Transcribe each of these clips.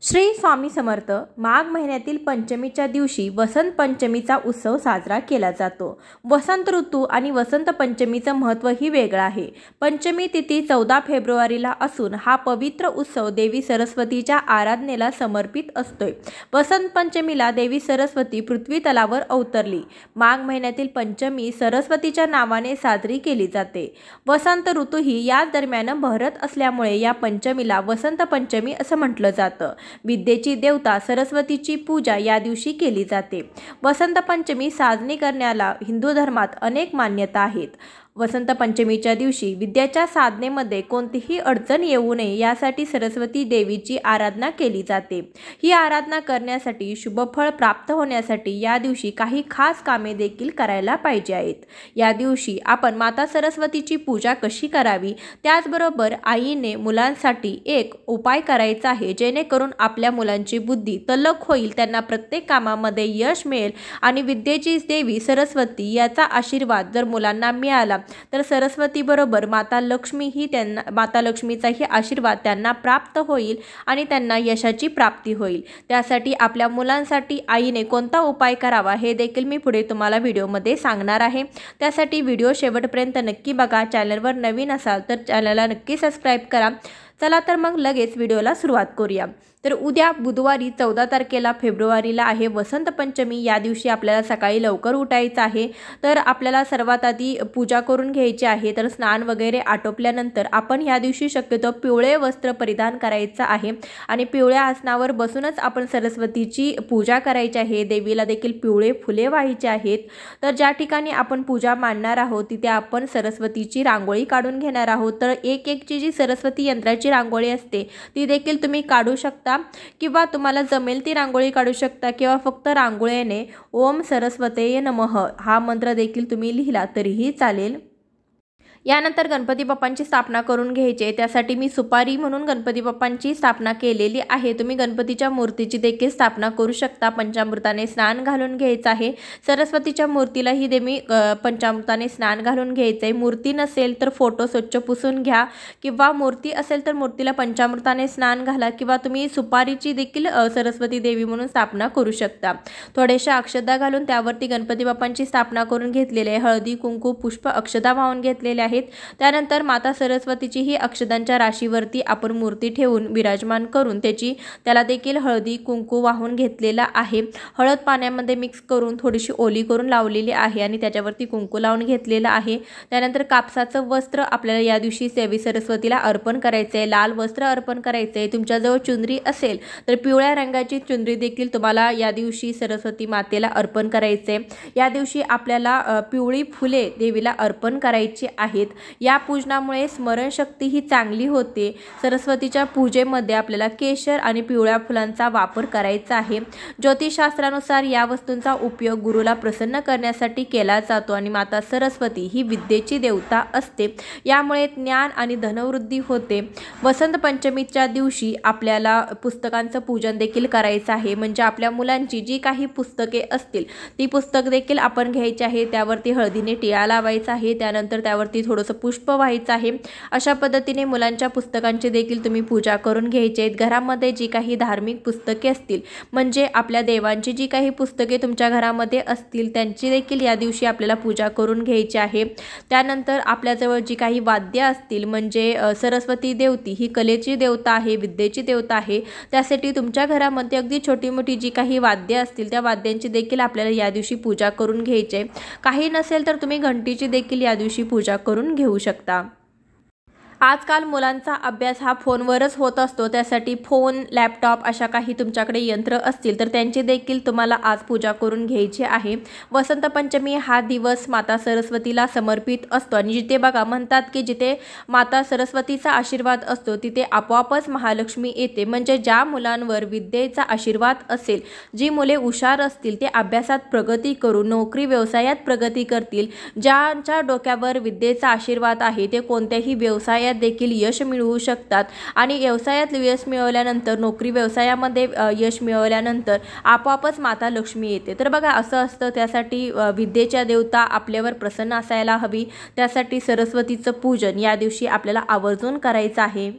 श्री स्वामी समर्थ माघ महिन्यातील पंचमीच्या दिवशी वसंत पंचमीचा उत्सव साजरा केला जातो। वसंत ऋतू आणि वसंत पंचमीचं महत्त्व ही वेगळं आहे। पंचमी तिथी 14 फेब्रुवारीला असून हा पवित्र उत्सव देवी सरस्वतीच्या आराधनेला समर्पित असतोय। वसंत पंचमीला देवी सरस्वती पृथ्वी तलावर अवतरली। माघ महिन्यातील पंचमी सरस्वतीच्या नावाने साजरी केली जाते। वसंत ऋतूही याच दरम्यान बहरत असल्यामुळे या पंचमीला वसंत पंचमी असं म्हटलं जातं। विद्येची देवता सरस्वतीची पूजा या दिवशी केली जाते। वसंत पंचमी साजरी करण्याला हिंदू धर्मात अनेक मान्यता आहेत। वसंत पंचमीच्या दिवशी विद्येच्या साधनेमध्ये कोणतीही अडचण येऊ नये यासाठी सरस्वती देवीची आराधना केली जाते। ही आराधना करण्यासाठी शुभफळ प्राप्त होण्यासाठी या दिवशी काही खास कामे देखील करायला पाहिजे आहेत। या दिवशी आपण माता सरस्वतीची पूजा कशी करावी, त्याचबरोबर आईने मुलांसाठी एक उपाय करायचा आहे जेणेकरून आपल्या मुलांची बुद्धी तल्लख होईल, त्यांना प्रत्येक कामामध्ये यश मिळेल आणि विद्येची देवी सरस्वती याचा आशीर्वाद जर मुलांना मिळाला तर सरस्वती बरोबर माता लक्ष्मीचाही आशीर्वाद त्यांना प्राप्त होईल आणि त्यांना यशाची प्राप्ती होईल। त्यासाठी आपल्या मुलांसाठी आईने कोणता उपाय करावा हे देखील मी पुढे तुम्हाला व्हिडिओमध्ये सांगणार आहे। त्यासाठी व्हिडिओ शेवटपर्यंत नक्की बघा। चॅनलवर नवीन असाल तर चॅनलला नक्की सबस्क्राईब करा। चला तर मग लगेच व्हिडिओला सुरुवात करूया। तर उद्या बुधवारी 14 फेब्रुवारीला आहे वसंत पंचमी। या दिवशी आपल्याला सकाळी लवकर उठायचं आहे। तर आपल्याला सर्वात आधी पूजा करून घ्यायची आहे। तर स्नान वगैरे आटोपल्यानंतर आपण या दिवशी शक्यतो पिवळे वस्त्र परिधान करायचं आहे आणि पिवळ्या आसनावर बसूनच आपण सरस्वतीची पूजा करायची आहे। देवीला देखील पिवळे फुले वाहायचे आहेत। तर ज्या ठिकाणी आपण पूजा मांडणार आहोत तिथे आपण सरस्वतीची रांगोळी काढून घेणार आहोत। तर एक-एकची जी सरस्वती यंत्राची रांगोळी असते ती देखील तुम्ही काढू शकता किंवा तुम्हाला जमेल ती रांगोळी काढू शकता किंवा फक्त रांगोळीने ओम सरस्वते नमः हा मंत्र देखील तुम्ही लिहिला तरीही चालेल। यानंतर गणपती बाप्पांची स्थापना करून घ्यायची। त्यासाठी मी सुपारी म्हणून गणपती बाप्पांची स्थापना केलेली आहे। तुम्ही गणपतीच्या मूर्तीची देखील स्थापना करू शकता। पंचामृताने स्नान घालून घ्यायचं आहे। सरस्वतीच्या मूर्तीलाही मी पंचामृताने स्नान घालून घ्यायचं आहे। मूर्ती नसेल तर फोटो स्वच्छ पुसून घ्या किंवा मूर्ती असेल तर मूर्तीला पंचामृताने स्नान घाला किंवा तुम्ही सुपारीची देखील सरस्वती देवी म्हणून स्थापना करू शकता। थोड्याशा अक्षता घालून त्यावरती गणपती बाप्पांची स्थापना करून घेतलेली आहे। हळदी कुंकू पुष्प अक्षता वाहून घेतलेले आहेत। त्यानंतर माता सरस्वतीची ही अक्षतांच्या राशीवरती आपण मूर्ती ठेवून विराजमान करून त्याला देखील हळदी कुंकू वाहून घेतलेला आहे। हळद पाण्यामध्ये मिक्स करून थोडीशी ओली करून लावलेली आहे आणि त्याच्यावरती कुंकू लावून घेतलेला आहे। त्यानंतर कापसाचं वस्त्र आपल्याला या दिवशी देवी सरस्वतीला अर्पण करायचं आहे। लाल वस्त्र अर्पण करायचं आहे। तुमच्याजवळ चुंदरी असेल तर पिवळ्या रंगाची चुंदरी देखील तुम्हाला या दिवशी सरस्वती मातेला अर्पण करायचे आहे। या दिवशी आपल्याला पिवळी फुले देवीला अर्पण करायची आहेत। या पूजनामुळे स्मरणशक्ती ही चांगली होते। सरस्वतीच्या पूजेमध्ये आपल्याला केशर आणि पिवळ्या फुलांचा वापर करायचा आहे। ज्योतिषशास्त्रानुसार या वस्तूंचा उपयोग गुरुला प्रसन्न करण्यासाठी केला जातो आणि माता सरस्वती ही विद्येची देवता असते। यामुळे ज्ञान आणि धनवृद्धी होते। वसंत पंचमीच्या दिवशी आपल्याला पुस्तकांचं पूजन देखील करायचं आहे। म्हणजे आपल्या मुलांची जी काही पुस्तके असतील ती पुस्तक देखील आपण घ्यायची आहे। त्यावरती हळदीने टिळा लावायचा आहे। त्यानंतर त्यावरती थोडंसं पुष्प व्हायचं आहे। अशा पद्धतीने मुलांच्या पुस्तकांची देखील तुम्ही पूजा करून घ्यायची आहेत। घरामध्ये जी काही धार्मिक पुस्तके असतील म्हणजे आपल्या देवांची जी काही पुस्तके तुमच्या घरामध्ये असतील त्यांची देखील या दिवशी आपल्याला पूजा करून घ्यायची आहे। त्यानंतर आपल्याजवळ जी काही वाद्य असतील म्हणजे सरस्वती देवती ही कलेची देवता आहे, विद्येची देवता आहे। त्यासाठी तुमच्या घरामध्ये अगदी छोटी मोठी जी काही वाद्य असतील त्या वाद्यांची देखील आपल्याला या दिवशी पूजा करून घ्यायची आहे। काही नसेल तर तुम्ही घंटीची देखील या दिवशी पूजा करून घेऊ शकता। आजकाल मुलांचा अभ्यास हा फोनवरच होत असतो। त्यासाठी फोन, लॅपटॉप अशा काही तुमच्याकडे यंत्र असतील तर त्यांची देखील तुम्हाला आज पूजा करून घ्यायची आहे। वसंत पंचमी हा दिवस माता सरस्वतीला समर्पित असतो आणि जिथे बघा म्हणतात की जिथे माता सरस्वतीचा आशीर्वाद असतो तिथे आपोआपच महालक्ष्मी येते। म्हणजे ज्या मुलांवर विद्येचा आशीर्वाद असेल, जी मुले हुशार असतील ते अभ्यासात प्रगती करून नोकरी व्यवसायात प्रगती करतील, ज्यांच्या डोक्यावर विद्येचा आशीर्वाद आहे ते कोणत्याही व्यवसायात देखील यश मिळवू शकतात आणि व्यवसायात यश मिळवल्यानंतर नोकरी व्यवसायामध्ये यश मिळवल्यानंतर आपोआपच माता लक्ष्मी येते। तर बघा असं असतं। त्यासाठी विद्येच्या देवता आपल्यावर प्रसन्न असायला हवी। त्यासाठी सरस्वतीचं पूजन या दिवशी आपल्याला आवर्जून करायचं आहे।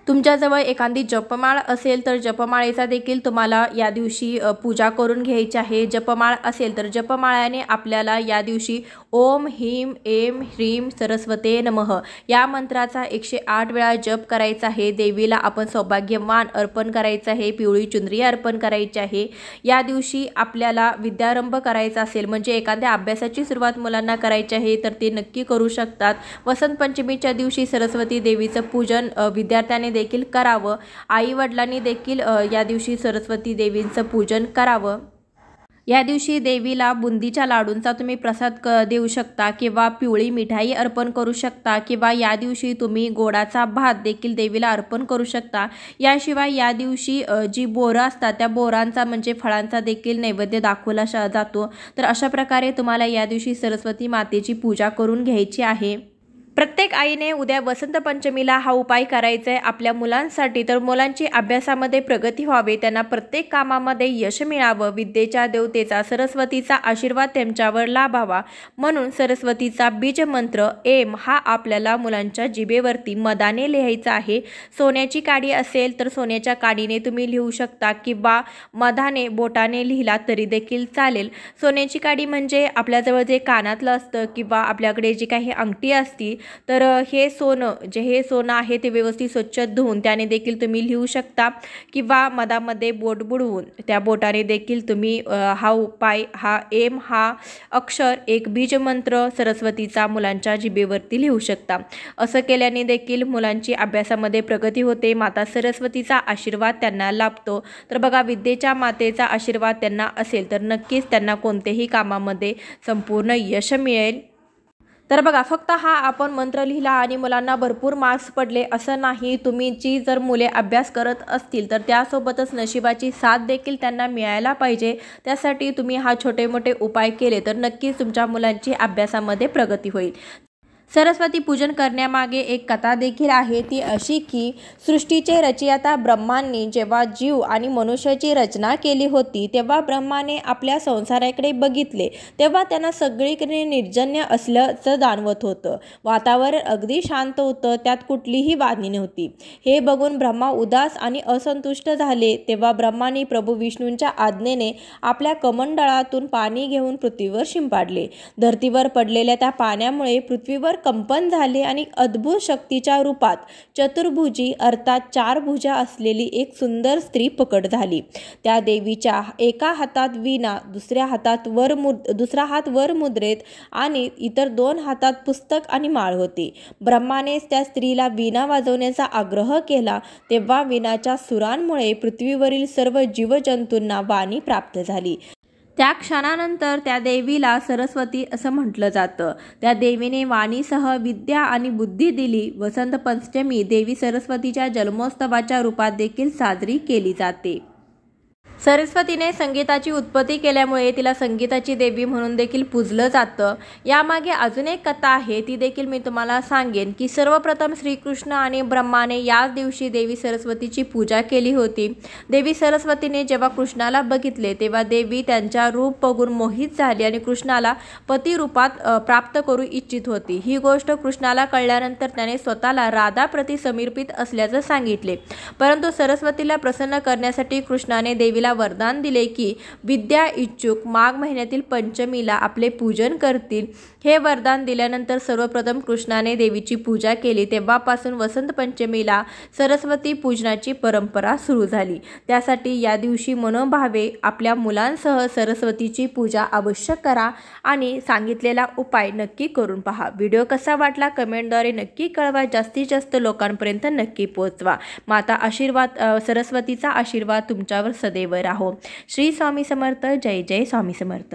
तुमच्याजवळ एखादी जपमाळ असेल तर जपमाळेचा देखील तुम्हाला या दिवशी पूजा करून घ्यायची आहे। जपमाळ असेल तर जपमाळ्याने आपल्याला या दिवशी ओम ह्रीं ऐं ह्रीं सरस्वते नमः या मंत्राचा 108 वेळा जप करायचा आहे। देवीला आपण सौभाग्यवान अर्पण करायचं आहे, पिवळी चुनरी अर्पण करायची आहे। या दिवशी आपल्याला विद्यारंभ करायचा असेल म्हणजे एखाद्या अभ्यासाची सुरुवात मुलांना करायची आहे तर ते नक्की करू शकतात। वसंत पंचमीच्या दिवशी सरस्वती देवीचं पूजन विद्यार्थ्यांनी देखील करावं। आई वडिलांनी देखील या दिवशी सरस्वती देवींचं पूजन करावं। या दिवशी देवीला बुंदीच्या लाडूंचा तुम्ही प्रसाद देऊ शकता किंवा पिवळी मिठाई अर्पण करू शकता किंवा या दिवशी तुम्ही गोडाचा भात देखील देवीला अर्पण करू शकता। याशिवाय या दिवशी जी बोरं असतात त्या बोरांचा म्हणजे फळांचा देखील नैवेद्य दाखवला जातो। तर अशा प्रकारे तुम्हाला या दिवशी सरस्वती मातेची पूजा करून घ्यायची आहे। प्रत्येक आईने उद्या वसंत पंचमीला हा उपाय करायचा आहे आपल्या मुलांसाठी। तर मुलांची अभ्यासामध्ये प्रगती व्हावी, त्यांना प्रत्येक कामामध्ये यश मिळावं, विद्येच्या देवतेचा सरस्वतीचा आशीर्वाद त्यांच्यावर लाभावा म्हणून सरस्वतीचा बीज मंत्र एम हा आपल्याला मुलांच्या जिभेवरती मदाने लिहायचा आहे। सोन्याची काडी असेल तर सोन्याच्या काडीने तुम्ही लिहू शकता किंवा मधाने बोटाने लिहिला तरी देखील चालेल। सोन्याची काडी म्हणजे आपल्याजवळ जे कानातलं असतं किंवा आपल्याकडे जी काही अंगठी असती तर हे सोनं आहे ते व्यवस्थित स्वच्छ धुवून त्याने देखील तुम्ही लिहू शकता किंवा मधामध्ये बोट बुडवून त्या बोटाने देखील तुम्ही हा उपाय हा एम हा अक्षर एक बीज मंत्र सरस्वतीचा मुलांच्या जिभेवरती लिहू शकता। असं केल्याने देखील मुलांची अभ्यासामध्ये प्रगती होते, माता सरस्वतीचा आशीर्वाद त्यांना लाभतो। तर बघा विद्येच्या मातेचा आशीर्वाद त्यांना असेल तर नक्कीच त्यांना कोणत्याही कामामध्ये संपूर्ण यश मिळेल। तर बघा फक्त हा आपण मंत्र लिहिला आणि मुलांना भरपूर मार्क्स पडले असं नाही, तुम्हीची जर मुले अभ्यास करत असतील तर त्यासोबतच नशिबाची साथ देखील त्यांना मिळायला पाहिजे। त्यासाठी तुम्ही हा छोटे मोठे उपाय केले तर नक्कीच तुमच्या मुलांची अभ्यासामध्ये प्रगती होईल। सरस्वती पूजन करण्यामागे एक कथा देखील आहे, ती अशी की सृष्टीचे रचयिता ब्रह्मांनी जेव्हा जीव आणि मनुष्याची रचना केली होती तेव्हा ब्रह्माने आपल्या संसाराकडे बघितले तेव्हा त्यांना सगळीकडे निर्जन्य असल्याचं जाणवत होतं। वातावरण अगदी शांत होतं, त्यात कुठलीही वाणी नव्हती। हे बघून ब्रह्मा उदास आणि असंतुष्ट झाले। तेव्हा ब्रह्माने प्रभू विष्णूंच्या आज्ञेने आपल्या कमंडळातून पाणी घेऊन पृथ्वीवर शिंपडले। धरतीवर पडलेल्या त्या पाण्यामुळे पृथ्वीवर कंपन झाले आणि अद्भुत शक्तीच्या रूपात चतुर्भुजी अर्थात 4 भुजा असलेली एक सुंदर स्त्री प्रकट झाली। त्या देवीच्या एका हातात वीणा, दुसरा हात वर मुद्रेत आणि इतर 2 हातात पुस्तक आणि माळ होती। ब्रह्माने त्या स्त्रीला वीणा वाजवण्याचा आग्रह केला तेव्हा वीणाच्या सुरांमुळे पृथ्वीवरील सर्व जीवजंतूंना वाणी प्राप्त झाली। त्या क्षणानंतर त्या देवीला सरस्वती असं म्हटलं जातं। त्या देवीने वाणीसह विद्या आणि बुद्धी दिली। वसंत पंचमी देवी सरस्वतीच्या जन्मोत्सवाच्या रूपात देखील साजरी केली जाते। सरस्वतीने संगीताची उत्पत्ती केल्यामुळे तिला संगीताची देवी म्हणून देखील पूजलं जातं। यामागे अजून एक कथा आहे, ती देखील मी तुम्हाला सांगेन की सर्वप्रथम श्रीकृष्ण आणि ब्रह्माने याच दिवशी देवी सरस्वतीची पूजा केली होती। देवी सरस्वतीने जेव्हा कृष्णाला बघितले तेव्हा देवी त्यांच्या रूप बघून मोहित झाली आणि कृष्णाला पती रूपात प्राप्त करू इच्छित होती। ही गोष्ट कृष्णाला कळल्यानंतर त्याने स्वतःला राधाप्रती समर्पित असल्याचं सांगितले, परंतु सरस्वतीला प्रसन्न करण्यासाठी कृष्णाने देवीला वरदान दिले की विद्या इच्छुक माघ महिन्यातील पंचमीला आपले पूजन करतील। हे वरदान दिल्यानंतर सर्वप्रथम कृष्णाने देवीची पूजा केली। तेव्हापासून वसंत पंचमीला सरस्वती पूजनाची परंपरा सुरू झाली। त्यासाठी या दिवशी मनोभावे आपल्या मुलांसह सरस्वतीची पूजा अवश्य करा आणि सांगितलेला उपाय नक्की करून पहा। व्हिडिओ कसा वाटला कमेंटद्वारे नक्की कळवा, जास्तीत जास्त लोकांपर्यंत नक्की पोहोचवा। माता आशीर्वाद सरस्वतीचा आशीर्वाद तुमच्यावर सदैव राहो। श्री स्वामी समर्थ। जय जय स्वामी समर्थ।